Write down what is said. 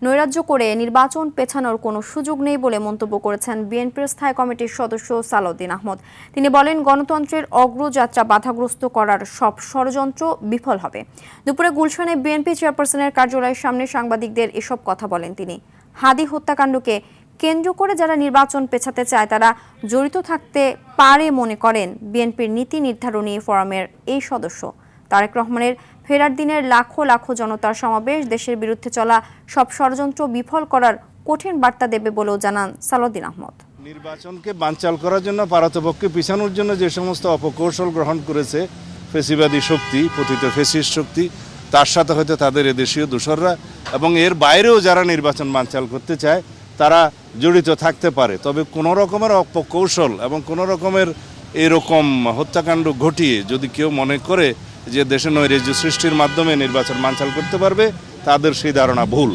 নৈরাজ্য করে নির্বাচন পেছানোর কোনো সুযোগ নেই বলে মন্তব্য করেছেন বিএনপির স্থায়ী কমিটির সদস্য সালাউদ্দিন আহমদ। তিনি বলেন, গণতন্ত্রের অগ্রযাত্রা বাধাগ্রস্ত করার সব ষড়যন্ত্র বিফল হবে। দুপুরে গুলশানে বিএনপি চেয়ারপারসনের কার্যালয়ের সামনে সাংবাদিকদের এসব কথা বলেন তিনি। হাদি হত্যাকাণ্ডকে কেন্দ্র করে যারা নির্বাচন পেছাতে চায় তারা জড়িত থাকতে পারে মনে করেন বিএনপির নীতি নির্ধারণী ফোরামের এই সদস্য। তারেক রহমানের ফেরার দিনের লাখো লাখো জনতার সমাবেশ দেশের বিরুদ্ধে চলা সব ষড়যন্ত্র বিফল করার কঠিন বার্তা দেবে বলেও জানান সালাউদ্দিন আহমদ। নির্বাচনকে বানচাল করার জন্য পারতপক্ষে পিছানোর জন্য যে সমস্ত অপকৌশল গ্রহণ করেছে ফেসিবাদী শক্তি, পতিত ফেসিস্ট শক্তি, তার সাথে হয়তো তাদের এদেশীয় দোসররা এবং এর বাইরেও যারা নির্বাচন বানচাল করতে চায় তারা জড়িত থাকতে পারে। তবে কোনো রকমের অপকৌশল এবং কোনো রকমের এরকম হত্যাকাণ্ড ঘটিয়ে যদি কেউ মনে করে যে দেশে নৈরাজ্য সৃষ্টির মাধ্যমে নির্বাচন বানচাল করতে পারবে, তাদের সেই ধারণা ভুল।